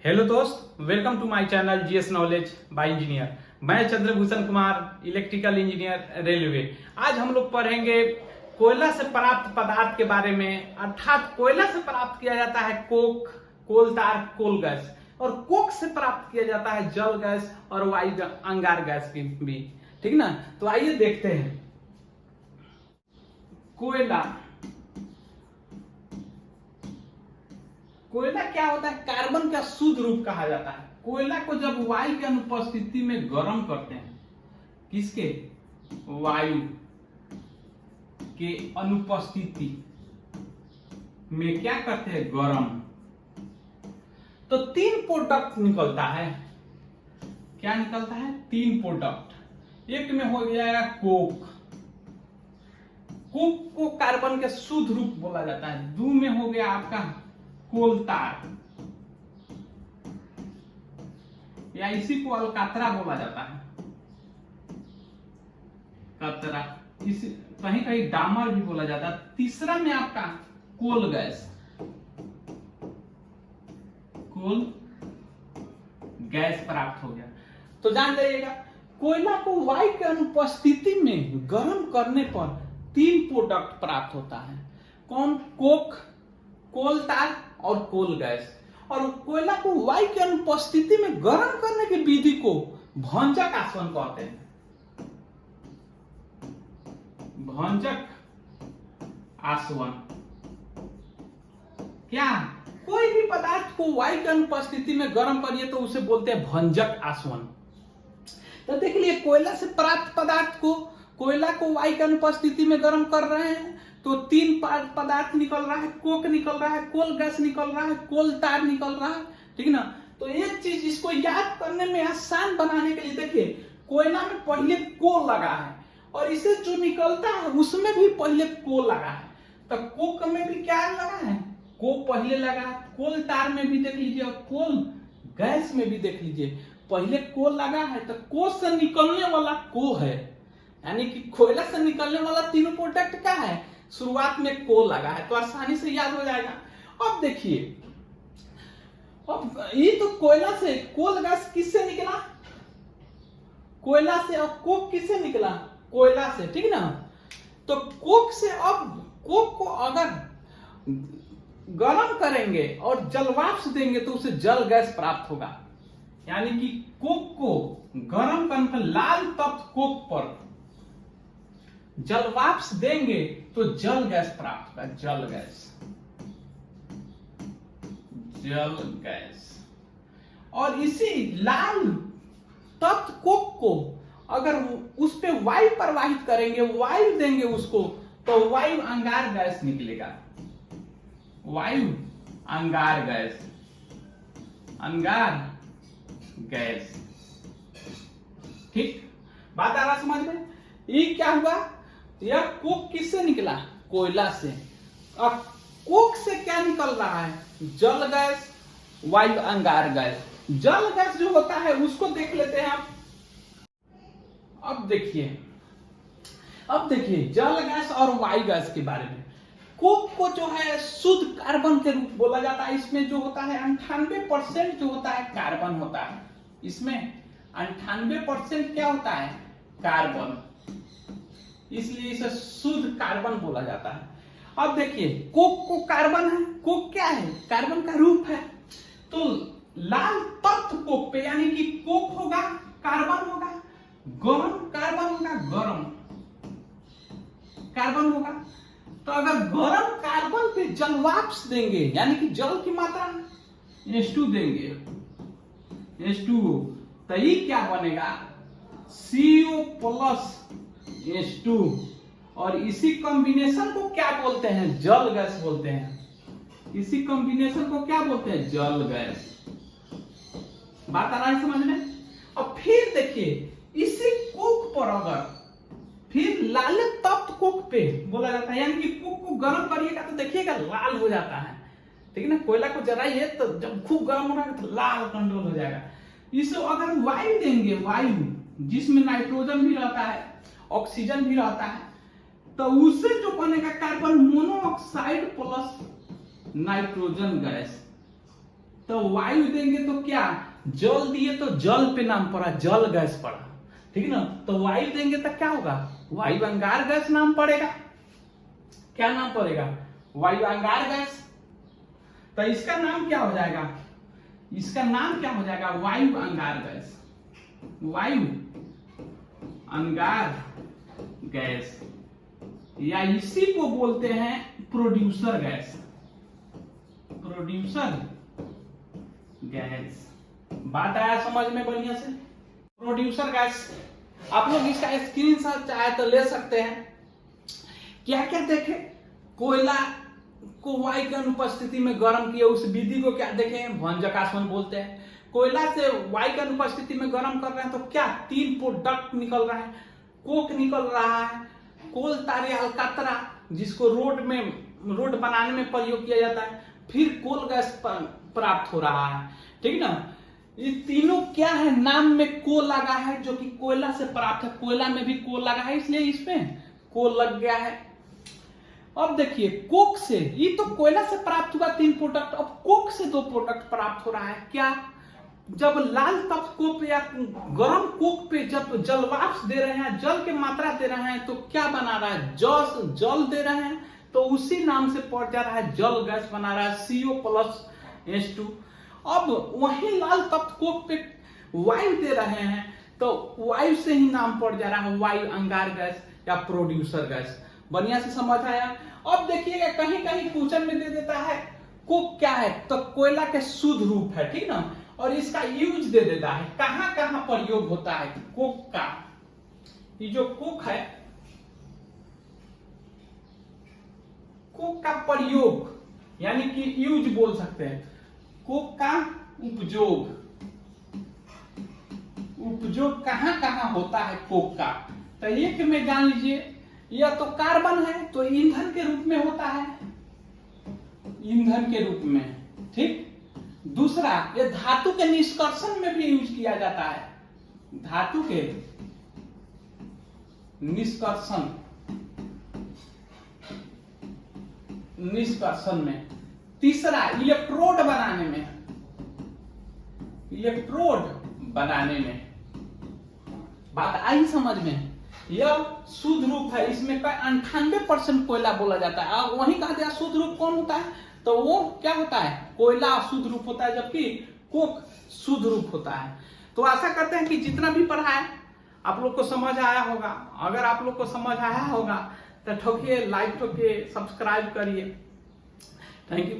Hello दोस्त, welcome to my channel GS knowledge by engineer. मैं Chandrabhushan Kumar, electrical engineer, railway. आज हम लोग पढ़ेंगे कोयला से प्राप्त पदार्थ के बारे में, अर्थात कोयला से प्राप्त किया जाता है कोक, कोल तार, कोल गैस, और कोक से प्राप्त किया जाता है जल गैस और वायु अंगार गैस की भी। ठीक ना? तो आइए देखते हैं। कोयला कोयला क्या होता है? कार्बन का शुद्ध रूप कहा जाता है। कोयला को जब वायु की अनुपस्थिति में गर्म करते हैं, किसके? वायु के अनुपस्थिति में क्या करते हैं? गर्म। तो तीन प्रोडक्ट निकलता है। क्या निकलता है? तीन प्रोडक्ट। एक में हो जाएगा कोक। कोक को कार्बन के शुद्ध रूप बोला जाता है। दो में हो गया आपका कोल तार, या इसी को अलकातरा बोला जाता है। कतरा, इसी कहीं कहीं डामर भी बोला जाता है। तीसरा में आपका कोल गैस, कोल गैस प्राप्त हो गया। तो जान जाइएगा, कोयला को वायु की अनुपस्थिति में गर्म करने पर तीन प्रोडक्ट प्राप्त होता है। कौन? कोक, कोल तार और कोल गैस। और कोयला को वायु की अनुपस्थिति में गर्म करने की विधि को भंजक आसवन कहते हैं। भंजक आसवन क्या? कोई भी पदार्थ को वायु की अनुपस्थिति में गर्म करिए तो उसे बोलते हैं भंजक आसवन। तो देख लिए, कोयला से प्राप्त पदार्थ को, कोयला को वायु की अनुपस्थिति में गर्म कर रहे हैं तो तीन पदार्थ निकल रहा है। कोक निकल रहा है, कोल गैस निकल रहा है, कोल तार निकल रहा है। ठीक ना? तो एक चीज इसको याद करने में आसान बनाने के लिए देखिए, कोयला में पहले कोल लगा है और इसे जो निकलता है उसमें भी पहले कोल लगा है। तो कोक में भी क्या लगा है? को पहले लगा है। कोल तार में भी देख लीजिए और कोल गैस में भी देख लीजिए, पहले कोल लगा है। तो को से निकलने वाला को है, यानी कि कोयला से निकलने वाला तीनों प्रोडक्ट क्या है? शुरुआत में कोल लगा है, तो आसानी से याद हो जाएगा। अब देखिए, अब ये तो कोयला से कोल गैस किससे निकला? कोयला से। और कोक किससे निकला? कोयला से। ठीक ना? तो कोक से अब कोक को अगर गर्म करेंगे और जलवाष्प देंगे तो उसे जल गैस प्राप्त होगा। यानी कि कोक को गर्म करने पर लाल तत्व कोक पर जलवाष्प देंगे तो जल गैस प्राप्त होगा। जल गैस, जल गैस। और इसी लाल तत्व कोक को अगर उस पे वायु प्रवाहित करेंगे, वायु देंगे उसको, तो वायु अंगार गैस निकलेगा। वायु अंगार गैस, अंगार गैस। ठीक, बात आ रहा समझ में? ये क्या हुआ? यह कोक किससे निकला? कोयला से। अब कोक से क्या निकल रहा है? जल गैस, वायु अंगार गैस। जल गैस जो होता है उसको देख लेते हैं आप। अब देखिए जल गैस और वायु गैस के बारे में। कोक को जो है शुद्ध कार्बन के रूप बोला जाता है। इसमें जो होता है 98% जो होता है कार्बन होता है। इसमें 98% क्या होता है? कार्बन। इसलिए इसे शुद्ध कार्बन बोला जाता है। अब देखिए, कोक को कार्बन है। कोक क्या है? कार्बन का रूप है। तो लाल तत्व कोक पे, यानी कि कोक होगा, कार्बन होगा, गरम कार्बन होगा, गरम कार्बन होगा। तो अगर गरम कार्बन पे जलवाष्प देंगे, यानी कि जल की मात्रा H2 देंगे, H2O, तो ये क्या बनेगा? CO plus H2। और इसी कॉम्बिनेशन को क्या बोलते हैं? जल गैस बोलते हैं। इसी कॉम्बिनेशन को क्या बोलते हैं? जल गैस। बात आ रहा है समझ में? अब फिर देखिए, इसी कोक पर अगर फिर लाल तत्व कोक पे बोला जाता है, यानी कि कोक को गर्म करिएगा तो देखिएगा लाल हो जाता है। ठीक है ना? कोयला को जलाइए तो जब खूब गर्म होगा तो लाल कंट्रोल हो जाएगा। इसे अगर वायु देंगे, वायु जिसमें नाइट्रोजन भी रहता है, ऑक्सीजन भी रहता है, तो उससे जो बनेगा carbon monoxide plus nitrogen gas. तो वायु देंगे तो क्या, जल दिए तो जल पे नाम पड़ा, जल गैस पड़ा, ठीक है ना। तो वायु देंगे तो क्या होगा, वायु अंगार गैस नाम पड़ेगा। क्या नाम पड़ेगा, वायु अंगार गैस। तो इसका नाम क्या हो जाएगा, इसका नाम क्या हो जाएगा, वायु अंगार गैस, वायु अंगार गैस, या इसी को बोलते हैं प्रोड्यूसर गैस, प्रोड्यूसर गैस। बात आया समझ में बढ़िया से। प्रोड्यूसर गैस, आप लोग इसका स्क्रीनशॉट चाहे तो ले सकते हैं। क्या क्या देखे, कोयला को वायु की अनुपस्थिति में गर्म किए उस विधि को क्या देखें, भंजक आसवन बोलते हैं। कोयला से वायु की अनुपस्थिति में गर्म कर रहे हैं तो क्या, 3 प्रोडक्ट निकल रहा है, कोक निकल रहा है, कोल तारे अलकतरा जिसको रोड बनाने में प्रयोग किया जाता है, फिर कोल गैस प्राप्त हो रहा है, ठीक ना। ये तीनों क्या है, नाम में को लगा है जो कि कोयला से प्राप्त है, कोयला में भी को लगा है इसलिए इसमें को लग गया है। अब देखिए कोक से, ये तो कोयला से प्राप्त हुआ 3 प्रोडक्ट, अब कोक से 2 प्रोडक्ट प्राप्त हो रहा है। क्या, जब लाल तप्त कोक या गर्म कोक पे जब जल वाष्प दे रहे हैं, जल की मात्रा दे रहे हैं, तो क्या बना रहा है, जल दे रहे हैं, तो उसी नाम से पड़ जा रहा है, जल गैस बना रहा है, CO+H2। अब वही लाल तप्त कोक पे वायु दे रहे हैं तो वायु से ही नाम पड़ जा रहा है वायु अंगार गैस या प्रोड्यूसर गैस। बढ़िया से समझ आया। अब देखिएगा कहीं कहीं क्वेश्चन में दे देता है कोक क्या है, तो कोयला के शुद्ध रूप है, ठीक ना, और इसका यूज दे देता है, कहां कहां प्रयोग होता है कोक का। ये जो कोक है, कोक का प्रयोग यानी कि यूज बोल सकते हैं, कोक का उपयोग कहां कहां होता है कोक का। तो एक में जान लीजिए, यह तो कार्बन है तो ईंधन के रूप में होता है, ईंधन के रूप में, ठीक। दूसरा, ये धातु के निष्कर्षण में भी यूज किया जाता है, धातु के निष्कर्षण में। तीसरा, इलेक्ट्रोड बनाने में। बात आई समझ में। यह शुद्ध रूप है, इसमें 98% कोयला बोला जाता है। और वही कहा गया शुद्ध रूप कौन होता है, तो वो क्या होता है, कोयला शुद्ध रूप होता है, जबकि कोक शुद्ध रूप होता है। तो आशा करते हैं कि जितना भी पढ़ा है आप लोग को समझ आया होगा। अगर आप लोग को समझ आया होगा तो ठोकिए लाइक, ठोकिए सब्सक्राइब करिए। Thank you.